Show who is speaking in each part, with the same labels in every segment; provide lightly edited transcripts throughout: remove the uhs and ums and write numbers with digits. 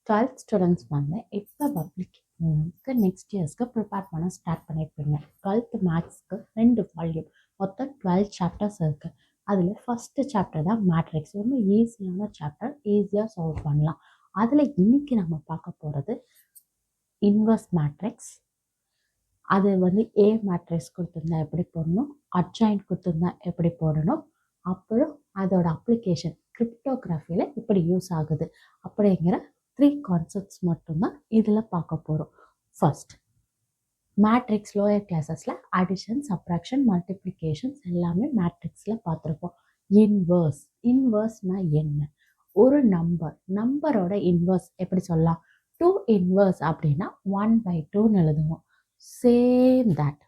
Speaker 1: 12th students வந்து இப்போ பப்ளிக்கு நெக்ஸ்ட் இயர்ஸ்க்கு ப்ரிப்பேர் பண்ண ஸ்டார்ட் பண்ணியிருப்பீங்க. 12th மேக்ஸ்க்கு 2 வால்யூம் மொத்தம் 12 சாப்டர்ஸ் இருக்குது. அதில் ஃபஸ்ட்டு சாப்டர் தான் மேட்ரிக்ஸ். ரொம்ப ஈஸியான சாப்டர், ஈஸியாக சால்வ் பண்ணலாம். அதில் இன்னைக்கு நம்ம பார்க்க போகிறது இன்வர்ஸ் மேட்ரிக்ஸ். அது வந்து ஏ மேட்ரிக்ஸ் கொடுத்துருந்தா எப்படி போடணும், அட்ஜாயிண்ட் கொடுத்துருந்தா எப்படி போடணும், அப்புறம் அதோட அப்ளிகேஷன் கிரிப்டோகிராஃபியில் எப்படி யூஸ் ஆகுது அப்படிங்கிற 3 கான்செப்ட்ஸ் மட்டும்தான் இதில் பார்க்க போகிறோம். ஃபர்ஸ்ட், மேட்ரிக்ஸ் லோயர் கிளாஸஸில் அடிஷன், சப்ராக்ஷன், மல்டிப்ளிகேஷன்ஸ் எல்லாமே மேட்ரிக்ஸில் பார்த்துருப்போம். இன்வர்ஸ்னா என்ன? ஒரு நம்பரோட இன்வர்ஸ் எப்படி சொல்லலாம்? 2 இன்வர்ஸ் அப்படின்னா 1/2ன்னு எழுதுவோம். சேம் தட்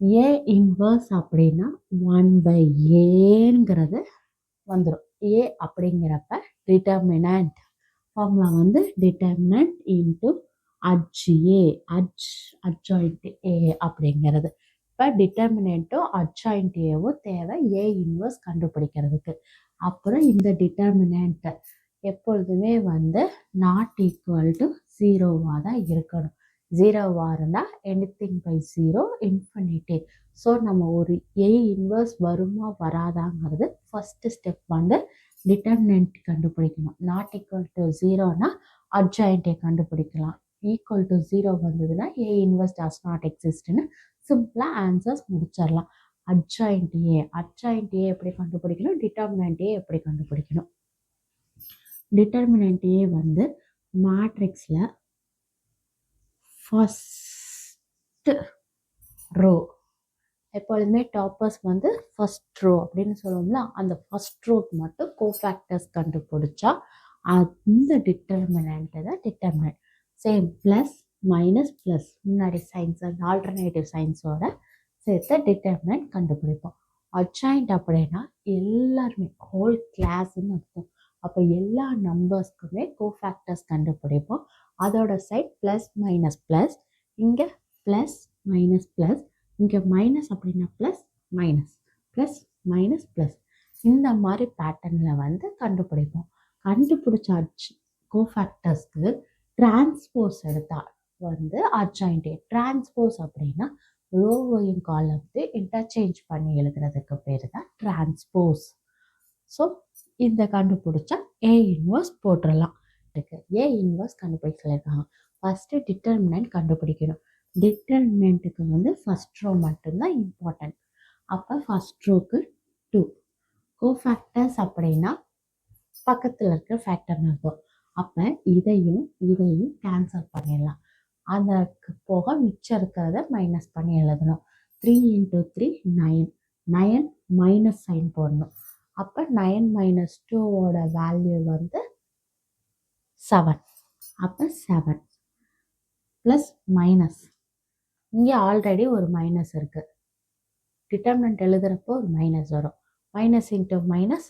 Speaker 1: ஏ இன்வர்ஸ் அப்படின்னா 1/aங்கிறது வந்துடும். ஏ அப்படிங்கிறப்ப டிட்டர்மினன்ட் ஃபார்முலா வந்து டிட்டர்மினன்ட் இன்ட்டு அட்ஜாயிண்ட் ஏ அப்படிங்கிறது. இப்போ டிட்டர்மினன்ட்டும் அட்ஜாயிண்ட் ஏவும் தேவை ஏ இன்வர்ஸ் கண்டுபிடிக்கிறதுக்கு. அப்புறம் இந்த டிட்டர்மினன்ட் எப்பொழுதுமே வந்து நாட் ஈக்குவல் டு 0வாக தான் இருக்கணும். 0வாக இருந்தால் எனிதிங் பை 0 இன்ஃபினிட்டி. ஸோ நம்ம ஒரு ஏ இன்வர்ஸ் வருமா வராதாங்கிறது ஃபஸ்ட்டு ஸ்டெப் வந்து டிட்டர்மினன்ட் கண்டுபிடிக்கணும். நாட் ஈக்குவல் டு 0னா அட்ஜாயிண்ட்டை கண்டுபிடிக்கலாம். ஈக்குவல் டு 0 வந்ததுன்னா ஏ இன்வர்ஸ் டஸ் நாட் எக்ஸிஸ்ட்னு சிம்பிளாக ஆன்சர்ஸ் முடிச்சிடலாம். அட்ஜாயிண்ட் ஏ எப்படி கண்டுபிடிக்கணும், டிட்டர்மினன்ட் ஏ எப்படி கண்டுபிடிக்கணும்? டிட்டர்மினன்ட் ஏ வந்து மேட்ரிக்ஸில் ஃபஸ்ட் ரோ, எப்பொழுதுமே டாப்பர்ஸ் வந்து ஃபஸ்ட் ரோ அப்படின்னு சொல்லுவோம்ல, அந்த ஃபஸ்ட் ரோக்கு மட்டும் கோஃபேக்டர்ஸ் கண்டுபிடிச்சா அந்த டிட்டர்மினன்ட் தான் determinant. Same plus minus plus முன்னாடி சைன்ஸ், அந்த ஆல்டர்னேட்டிவ் சைன்ஸோட சேர்த்து டிட்டர்மினன்ட் கண்டுபிடிப்போம். அட்ஜாயிண்ட் அப்படின்னா எல்லாருமே ஹோல் கிளாஸ்ன்னு அர்த்தம். அப்போ எல்லா நம்பர்ஸ்க்குமே கோஃபேக்டர்ஸ் கண்டுபிடிப்போம். அதோட சைட் ப்ளஸ் மைனஸ் ப்ளஸ், இங்கே ப்ளஸ் மைனஸ் ப்ளஸ், இங்கே மைனஸ் அப்படின்னா plus minus plus minus plus, இந்த மாதிரி பேட்டர்னில் வந்து கண்டுபிடிப்போம். கண்டுபிடிச்ச கோஃபேக்டர்ஸ்க்கு டிரான்ஸ்போஸ் எடுத்தால் வந்து அட்ஜாயிண்ட் ஏ. டிரான்ஸ்போஸ் அப்படின்னா ரோவையும் காலத்தையும் இன்டர்சேஞ்ச் பண்ணி எழுதுறதுக்கு பேர் தான் டிரான்ஸ்போஸ். ஸோ இந்த கண்டுபிடிச்சா ஏ இன்வர்ஸ் போட்டுடலாம். ஏ இன்வர்ஸ் கண்டுபிடிக்க சொல்லியிருக்காங்க. ஃபஸ்ட்டு டிட்டர்மினன்ட் கண்டுபிடிக்கணும். டிட்டர்மினன்ட்டுக்கு வந்து ஃபஸ்ட் ரோ மட்டும்தான் இம்பார்ட்டன்ட். அப்போ ஃபஸ்ட் ரோக்கு 2 கோஃபேக்டர்ஸ் அப்படின்னா பக்கத்தில் இருக்கிற ஃபேக்டர்னு அர்த்தம். அப்போ இதையும் கேன்சல் பண்ணிடலாம். அதற்கு போக மிச்சம் இருக்கிறத மைனஸ் பண்ணி எழுதணும். 3 × 3 9, 9 மைனஸ் சைன் போடணும். அப்போ 9 - 2ஓட வேல்யூ வந்து 7. அப்போ 7 ப்ளஸ் மைனஸ், இங்கே ஆல்ரெடி ஒரு மைனஸ் இருக்குது, டிட்டர்மினன்ட் எழுதுகிறப்போ ஒரு மைனஸ் வரும். Minus into minus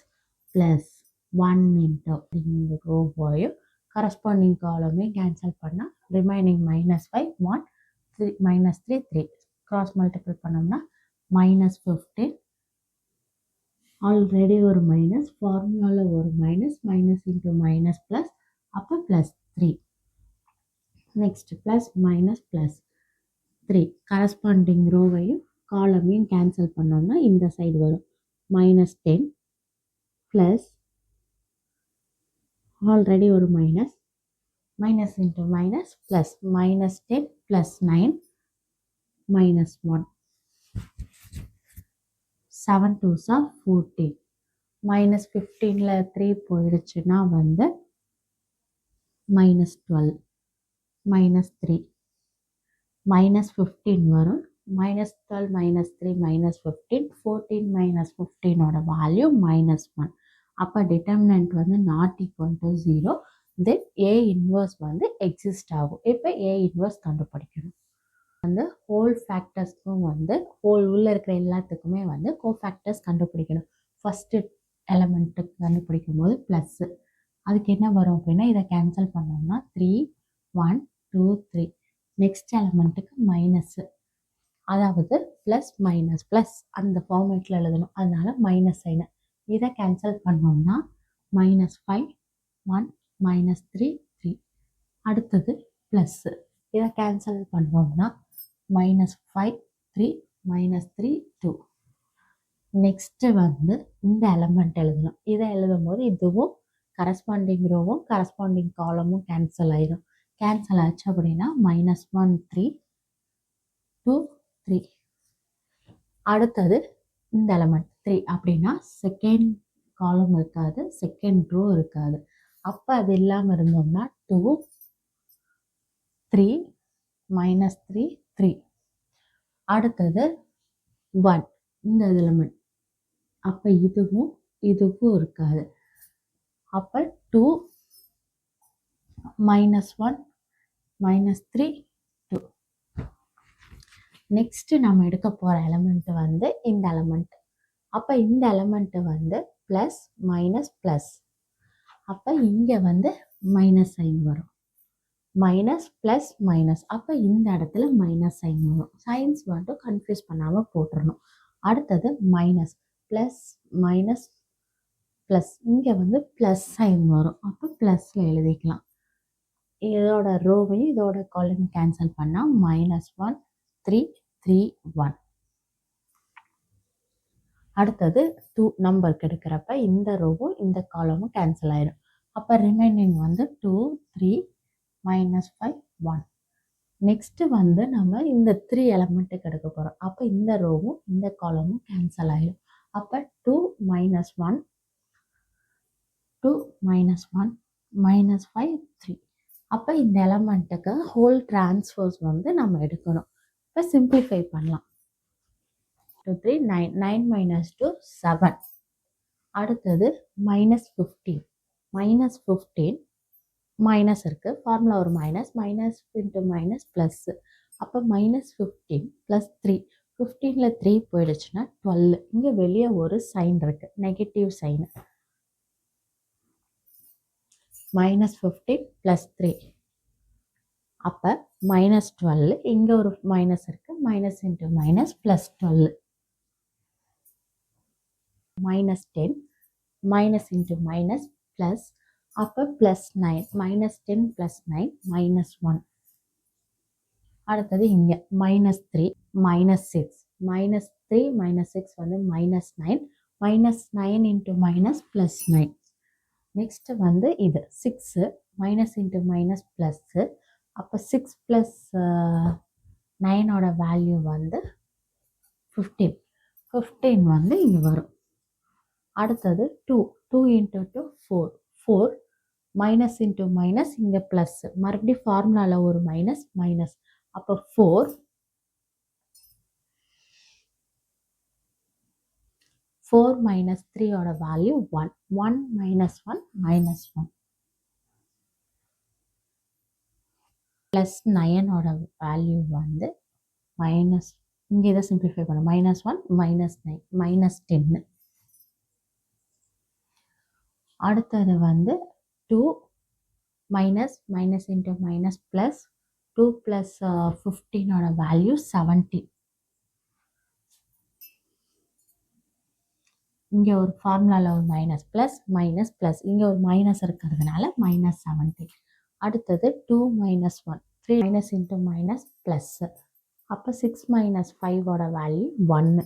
Speaker 1: plus 1 into இந்த ரோவையும் கரஸ்பாண்டிங் காலமையும் கேன்சல் பண்ணால் ரிமைனிங் -5 1 3 -3 3 கிராஸ் மல்டிபிள் பண்ணோம்னா -15. ஆல்ரெடி ஒரு மைனஸ், ஃபார்முலாவில் ஒரு minus, minus into minus plus, அப்போ +3. Next plus minus plus 3 corresponding ரோவையும் காலமையும் கேன்சல் பண்ணோம்னா இந்த சைடு வரும் -10 ப்ளஸ் ஆல்ரெடி ஒரு minus, minus into minus plus -10 + 9 -1 7 2s are 14. -15ல் 3 போயிடுச்சுன்னா வந்து -12 -3 -15 வரும். -12 -3 -15 14 -15ஓட வேல்யூ -1. அப்போ டிட்டர்மினன்ட் வந்து not equal to 0. Then A inverse வந்து எக்ஸிஸ்ட் ஆகும். இப்போ ஏ இன்வர்ஸ் கண்டுபிடிக்கணும். வந்து ஹோல் ஃபேக்டர்ஸ்க்கும் வந்து ஹோல் உள்ளே இருக்கிற எல்லாத்துக்குமே வந்து கோஃபேக்டர்ஸ் கண்டுபிடிக்கணும். ஃபஸ்ட்டு எலமெண்ட்டுக்கு கண்டுபிடிக்கும் போது ப்ளஸ்ஸு, அதுக்கு என்ன வரும் அப்படின்னா இதை கேன்சல் பண்ணோம்னா 3 1 2 3. நெக்ஸ்ட் எலமெண்ட்டுக்கு மைனஸ்ஸு, அதாவது ப்ளஸ் மைனஸ் ப்ளஸ் அந்த ஃபார்மேட்டில் எழுதணும், அதனால மைனஸ் சைனு. இதை கேன்சல் பண்ணோம்னா -5 1 -3 3. அடுத்தது ப்ளஸ்ஸு. இதை கேன்சல் பண்ணோம்னா -5 3 -3 2. நெக்ஸ்ட்டு வந்து இந்த எலமெண்ட் எழுதணும். இதை எழுதும்போது இதுவும் கரஸ்பாண்டிங் ரோவும் கரஸ்பாண்டிங் காலமும் கேன்சல் ஆயிடும். கேன்சல் ஆச்சு அப்படின்னா -1 3 2 3. அடுத்தது இந்த எலமெண்ட் 3 அப்படின்னா செகண்ட் காலம் இருக்காது, செகண்ட் ரோ இருக்காது. அப்போ அது இல்லாமல் இருந்தோம்னா 2 3 -3 3. அடுத்தது 1 இந்த எலமெண்ட். அப்போ இதுவும் இருக்காது. அப்போ 2 -1 -3 2. நெக்ஸ்ட்டு நம்ம எடுக்க போகிற எலமெண்ட் வந்து இந்த எலமெண்ட். அப்போ இந்த எலமெண்ட்டு வந்து ப்ளஸ் மைனஸ் ப்ளஸ். அப்போ இங்கே வந்து மைனஸ் சைன் வரும். Minus plus minus. அப்போ இந்த இடத்துல மைனஸ் சைன் வரும். சைன்ஸ் மட்டும் கன்ஃபியூஸ் பண்ணாமல் போட்டுடணும். அடுத்தது மைனஸ் ப்ளஸ் மைனஸ் ப்ளஸ். இங்கே வந்து ப்ளஸ் சைன் வரும். அப்போ ப்ளஸில் எழுதிக்கலாம். இதோட ரோவையும் இதோட காலம் கேன்சல் பண்ணால் -1 3 3 1. அடுத்தது 2 நம்பருக்கு எடுக்கிறப்ப இந்த ரோவும் இந்த காலமும் கேன்சல் ஆயிடும். அப்போ ரிமைனிங் வந்து 2 3 -5 1. நெக்ஸ்ட்டு வந்து நம்ம இந்த 3 எலமெண்ட்டுக்கு எடுக்க போகிறோம். அப்போ இந்த ரோவும் இந்த காலமும் கேன்சல் ஆயிடும். அப்போ 2 -1 2 -1 -5 3. அப்போ இந்த எலமெண்ட்டுக்கு ஹோல் டிரான்ஸ்போஸ் வந்து நம்ம எடுக்கணும். இப்போ சிம்பிளிஃபை பண்ணலாம். 2 3 9 9 -2 7. அடுத்தது -15 -15 மைனஸ் இருக்குது, ஃபார்முலா ஒரு மைனஸ் இன்ட்டு மைனஸ் ப்ளஸ்ஸு. அப்போ -15 ப்ளஸ் 3. 15ல் 3 போயிடுச்சுன்னா 12. இங்கே வெளியே ஒரு சைன் இருக்குது, நெகட்டிவ் சைனு. -15 ப்ளஸ் 3. அப்போ -12. இங்கே ஒரு மைனஸ் இருக்குது, minus into minus plus 12. -10 minus into minus plus. அப்போ +9 -10 + 9 -1. அடுத்தது இங்கே -3 -6 -3 -6 வந்து -9 -9 இன்ட்டு மைனஸ் +9. நெக்ஸ்ட்டு வந்து இது 6 மைனஸ் இன்ட்டு மைனஸ் ப்ளஸ்ஸு. அப்போ 6 + 9ஓட வேல்யூ வந்து 15. 15 வந்து இங்கே வரும். அடுத்தது 2 2 இன்ட்டு 2 4 4 மைனஸ் இன்ட்டு மைனஸ் இங்கே ப்ளஸ். மறுபடியும் ஃபார்முலாவில் ஒரு மைனஸ் மைனஸ். அப்போ 4 -3ஓட வேல்யூ 1 1 -1 -1. +9ஓட வேல்யூ வந்து மைனஸ். இங்கே இதை சிம்பிளிஃபை பண்ண -1 -9 -10. அடுத்தது வந்து 2 மைனஸ் இன்ட்டு மைனஸ் ப்ளஸ் 2 + 15ஓட வேல்யூ 17. இங்கே ஒரு ஃபார்முலாவில் ஒரு மைனஸ் ப்ளஸ் மைனஸ் ப்ளஸ். இங்கே ஒரு மைனஸ் இருக்கிறதுனால -17. அடுத்தது 2 -1 3 மைனஸ் இன்ட்டு மைனஸ் ப்ளஸ்ஸு. அப்போ 6 - 5ஓட வேல்யூ 1.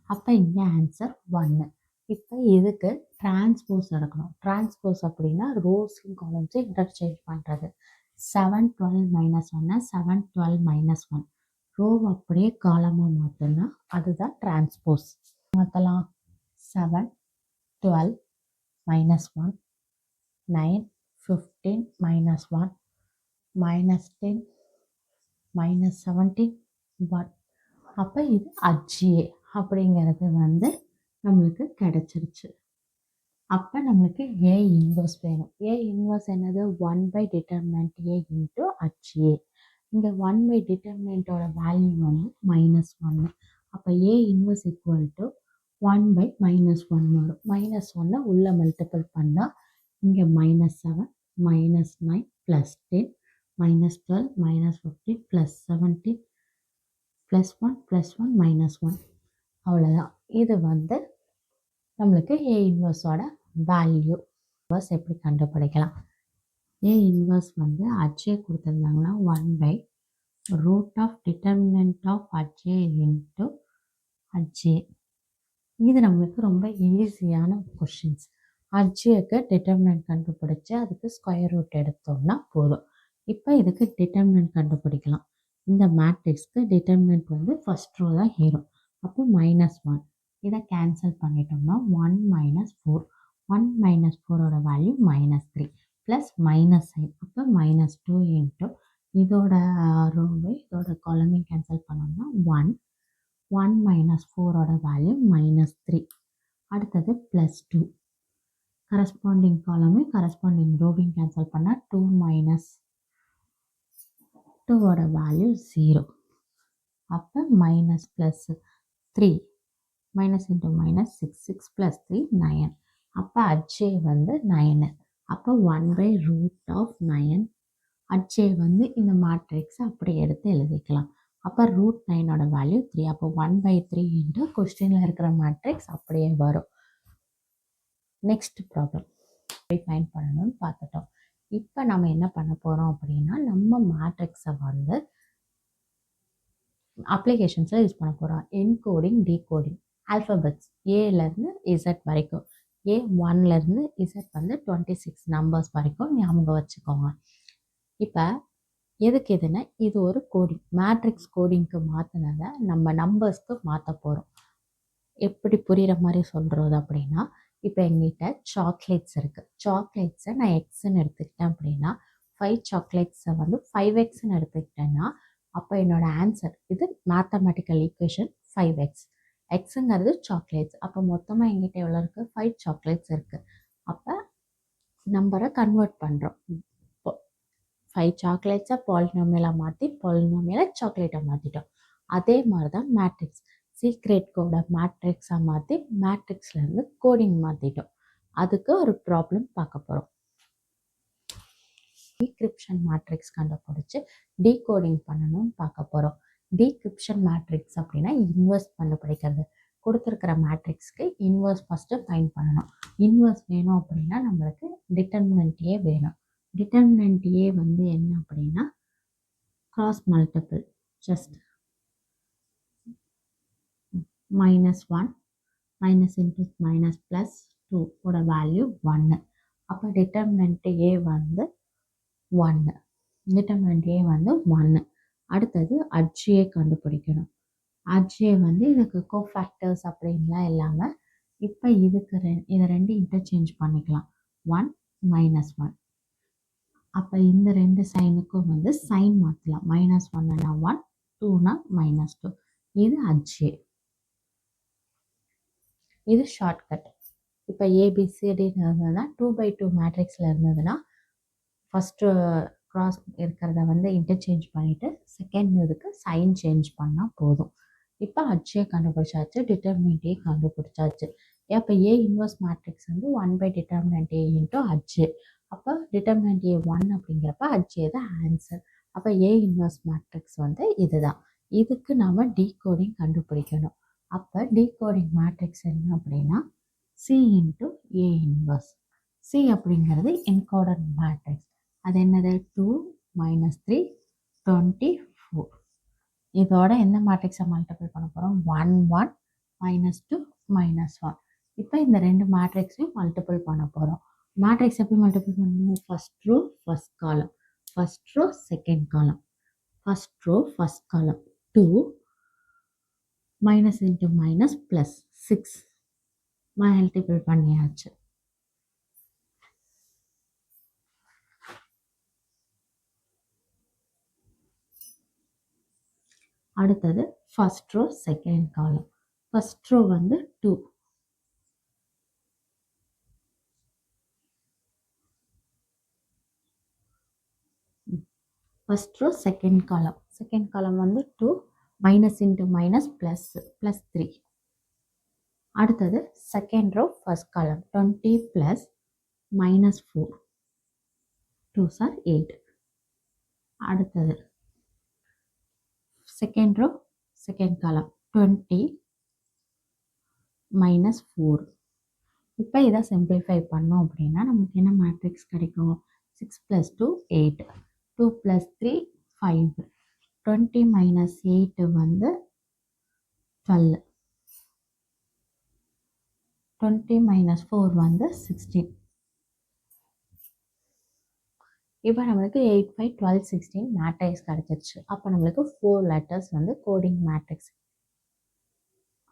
Speaker 1: அப்போ இங்கே ஆன்சர் 1. இப்போ இதுக்கு டிரான்ஸ்போஸ் எடுக்கணும். டிரான்ஸ்போஸ் அப்படின்னா ரோஸையும் காலம்ஸையும் இன்டர்சேஞ்ச் பண்ணுறது. 7 12 -1 7 12 -1. ரோ அப்படியே காலமாக மாற்றினா அதுதான் டிரான்ஸ்போஸ். மாற்றலாம். 7 12 -1 9 15 -1 -10 -17 1. அப்போ இது அஜ்ஜியே அப்படிங்கிறது வந்து நம்மளுக்கு கிடச்சிருச்சு. அப்போ நம்மளுக்கு ஏ இன்வர்ஸ் வேணும். ஏ இன்வர்ஸ் என்னது? 1/det A into HA. இங்கே 1/det வேல்யூ வந்து -1. அப்போ ஏ இன்வர்ஸ் ஈக்குவல் டு 1/-1 வரும். -1 உள்ள மல்டிபிள் பண்ணால் இங்கே -7 -9 +10 -12 -15 +17 +1 +1 -1. அவ்வளோதான். இது வந்து நம்மளுக்கு ஏ இன்வர்ஸோட வேல்யூ. இன்வர்ஸ் எப்படி கண்டுபிடிக்கலாம்? ஏ இன்வர்ஸ் வந்து HA கொடுத்துருந்தாங்கன்னா 1/√of of HA into HA. இது நம்மளுக்கு ரொம்ப ஈஸியான கொஷின்ஸ். HAக்கு டிட்டர்மினன்ட் கண்டுபிடிச்சு அதுக்கு ஸ்கொயர் ரூட் எடுத்தோம்னா போதும். இப்போ இதுக்கு டிட்டர்மினன்ட் கண்டுபிடிக்கலாம். இந்த மேட்ரிக்ஸ்க்கு டிட்டர்மினன்ட் வந்து ஃபர்ஸ்ட் ரோ தான் ஏறும். அப்போ -1 இதை கேன்சல் பண்ணிட்டோம்னா 1 - 4 1 - 4ஓட வேல்யூ -3 ப்ளஸ் மைனஸ் சைன் அப்போ -2 இன்ட்டு இதோட ரோவை இதோட காலமையும் கேன்சல் பண்ணோம்னா 1 4ஓட வேல்யூ -3. அடுத்தது +2 கரஸ்பாண்டிங் காலமையும் கரஸ்பாண்டிங் ரோவையும் கேன்சல் பண்ணால் 2 - 2ஓட வேல்யூ 0. அப்போ minus plus 3 minus into minus 6 6 + 3 9. அப்போ HA வந்து 9. அப்போ 1/√9 HA வந்து இந்த மேட்ரிக்ஸை அப்படி எடுத்து எழுதிக்கலாம். அப்போ √9ஓட வேல்யூ 3. அப்போ 1/3 இன்ட்டு கொஸ்டினில் இருக்கிற மேட்ரிக்ஸ் அப்படியே வரும். நெக்ஸ்ட் ப்ராப்ளம் ஃபைண்ட் பண்ணணும்னு பார்த்துட்டோம். இப்போ நம்ம என்ன பண்ண போகிறோம் அப்படின்னா நம்ம மேட்ரிக்ஸை வந்து அப்ளிகேஷன்ஸில் யூஸ் பண்ண போகிறோம். என்கோடிங் டீகோடிங் ஆல்ஃபபெட்ஸ் ஏலேருந்து இசட் வரைக்கும் A1லேருந்து இசட் வந்து 26 நம்பர்ஸ் வரைக்கும் ஞாபகம் வச்சுக்கோங்க. இப்போ எதுக்கு இதுன்னா இது ஒரு கோடிங் மேட்ரிக்ஸ் கோடிங்க்கு மாற்றினதை நம்ம நம்பர்ஸ்க்கு மாற்ற போகிறோம். எப்படி புரிகிற மாதிரி சொல்கிறது அப்படின்னா இப்போ எங்கிட்ட சாக்லேட்ஸ் இருக்குது. சாக்லேட்ஸை நான் எக்ஸ்ன்னு எடுத்துக்கிட்டேன் அப்படின்னா 5 சாக்லேட்ஸை வந்து 5x எடுத்துக்கிட்டேன்னா அப்போ என்னோட ஆன்சர் இது மேத்தமெட்டிக்கல் ஈக்குவேஷன் 5x. எக்ஸுங்கிறது சாக்லேட்ஸ். அப்போ மொத்தமாக எங்கிட்ட எவ்வளோ இருக்குது 5 சாக்லேட்ஸ் இருக்குது. அப்போ நம்பரை கன்வெர்ட் பண்ணுறோம். 5 சாக்லேட்ஸை பாலினாமியலாக மாற்றி பாலினாமியலை சாக்லேட்டாக மாற்றிட்டோம். அதே மாதிரி தான் மேட்ரிக்ஸ் சீக்ரெட் கோடை மேட்ரிக்ஸாக மாற்றி மேட்ரிக்ஸ்லேருந்து கோடிங் மாற்றிட்டோம். அதுக்கு ஒரு ப்ராப்ளம் பார்க்க போகிறோம். டீக்ரிப்ஷன் மேட்ரிக்ஸ் கண்டுபிடிச்சி டீகோடிங் பண்ணணும்னு பார்க்க போகிறோம். டீக்ரிப்ஷன் மேட்ரிக்ஸ் அப்படின்னா இன்வர்ஸ் கண்டுபிடிக்கிறது. கொடுத்துருக்கிற மேட்ரிக்ஸ்க்கு இன்வர்ஸ் ஃபஸ்ட்டு ஃபைண்ட் பண்ணணும். இன்வர்ஸ் வேணும் அப்படின்னா நம்மளுக்கு டிட்டர்மினன்ட் ஏ வேணும். டிட்டர்மினன்ட் ஏ வந்து என்ன அப்படின்னா cross multiple just -1 minus into minus plus 2ஓட வேல்யூ 1. அப்போ டிட்டர்மினன்ட் ஏ வந்து 1. டிட்டர்மினன்ட் ஏ வந்து 1. அடுத்தது HA கண்டுபிடிக்கணும். HA வந்து இதுக்கு கோஃபேக்டர்ஸ் அப்படின்லாம் இல்லாமல் இப்போ இதுக்கு இதை ரெண்டு இன்டர்சேஞ்ச் பண்ணிக்கலாம். 1 - 1. அப்போ இந்த ரெண்டு சைனுக்கும் வந்து சைன் மாற்றலாம். -1னா 1 2னா -2. இது HA. இது ஷார்ட்கட். இப்போ ABCDன்னு இருந்ததுன்னா 2/2 மேட்ரிக்ஸில் இருந்ததுன்னா ஃபஸ்ட்டு க்ராஸ் இருக்கிறத வந்து இன்டர்சேஞ்ச் பண்ணிவிட்டு செகண்ட் இதுக்கு சைன் சேஞ்ச் பண்ணால் போதும். இப்போ HA கண்டுபிடிச்சாச்சு, டிட்டர்மினன்ட் ஏ கண்டுபிடிச்சாச்சு. அப்போ ஏ இன்வர்ஸ் மேட்ரிக்ஸ் வந்து 1/டிட்டர்மினன்ட் ஏ இன்ட்டு HA. அப்போ டிட்டர்மினன்ட் ஏ 1 அப்படிங்கிறப்ப HA தான் ஆன்சர். அப்போ ஏ இன்வர்ஸ் மேட்ரிக்ஸ் வந்து இதுதான். இதுக்கு நாம் டீகோடிங் கண்டுபிடிக்கணும். அப்போ டீகோடிங் மேட்ரிக்ஸ் என்ன அப்படின்னா C into A inverse. C அப்படிங்கிறது என்கோடட் மேட்ரிக்ஸ். அது என்னது 2 - 3 24. இதோட எந்த மேட்ரிக்ஸை மல்டிபிள் பண்ண போகிறோம் 1 1 -2 -1. இப்போ இந்த ரெண்டு மேட்ரிக்ஸையும் மல்டிபிள் பண்ண போகிறோம். மேட்ரிக்ஸ் எப்படி மல்டிபிள் பண்ணணும்? First row first column, first row second column, first row first column 2 minus into minus plus 6 multiple பண்ணியாச்சு. அடுத்தது first row second column. First row வந்து 2, ஃபர்ஸ்ட் ரோ செகண்ட் காலம் வந்து 2 மைனஸ் இன்ட்டு மைனஸ் ப்ளஸ் 3. அடுத்தது second row first காலம் 20 plus -4 2s are 8. அடுத்தது second row second காலம் 20 -4. இப்போ இதை சிம்பிளிஃபை பண்ணோம் அப்படின்னா நமக்கு என்ன மேட்ரிக்ஸ் கிடைக்கும்? 6 + 2 8, 2 + 3 5, 20 - 8 வந்து 12, 20 - 4 வந்து 16. இப்போ நம்மளுக்கு 8, 5, 12, 16 மேட்ரிக்ஸ் கிடச்சிருச்சு. அப்போ நம்மளுக்கு 4 லெட்டர்ஸ் வந்து கோடிங் மேட்ரிக்ஸ்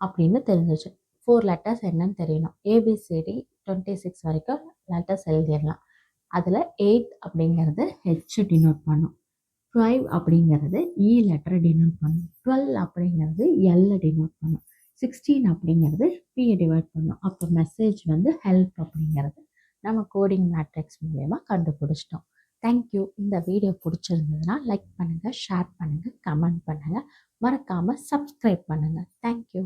Speaker 1: அப்படின்னு தெரிஞ்சிச்சு. 4 லெட்டர்ஸ் என்னன்னு தெரியணும். ஏபிசிடி 26 வரைக்கும் லெட்டர்ஸ் எழுதிடலாம். அதில் 8 அப்படிங்கிறது ஹெச் டினோட் பண்ணும், 5 அப்படிங்கிறது இ லெட்டரை டினோட் பண்ணும், 12 அப்படிங்கிறது எல்லை டினோட் பண்ணும், 16 அப்படிங்கிறது பியை டிவைட் பண்ணும். அப்போ மெசேஜ் வந்து ஹெல்ப் அப்படிங்கிறது நம்ம கோடிங் மேட்ரிக்ஸ் மூலயமா கண்டுபிடிச்சிட்டோம். தேங்க்யூ. இந்த வீடியோ பிடிச்சிருந்ததுன்னா லைக் பண்ணுங்கள், ஷேர் பண்ணுங்கள், கமெண்ட் பண்ணுங்கள், மறக்காமல் சப்ஸ்கிரைப் பண்ணுங்கள். தேங்க்யூ.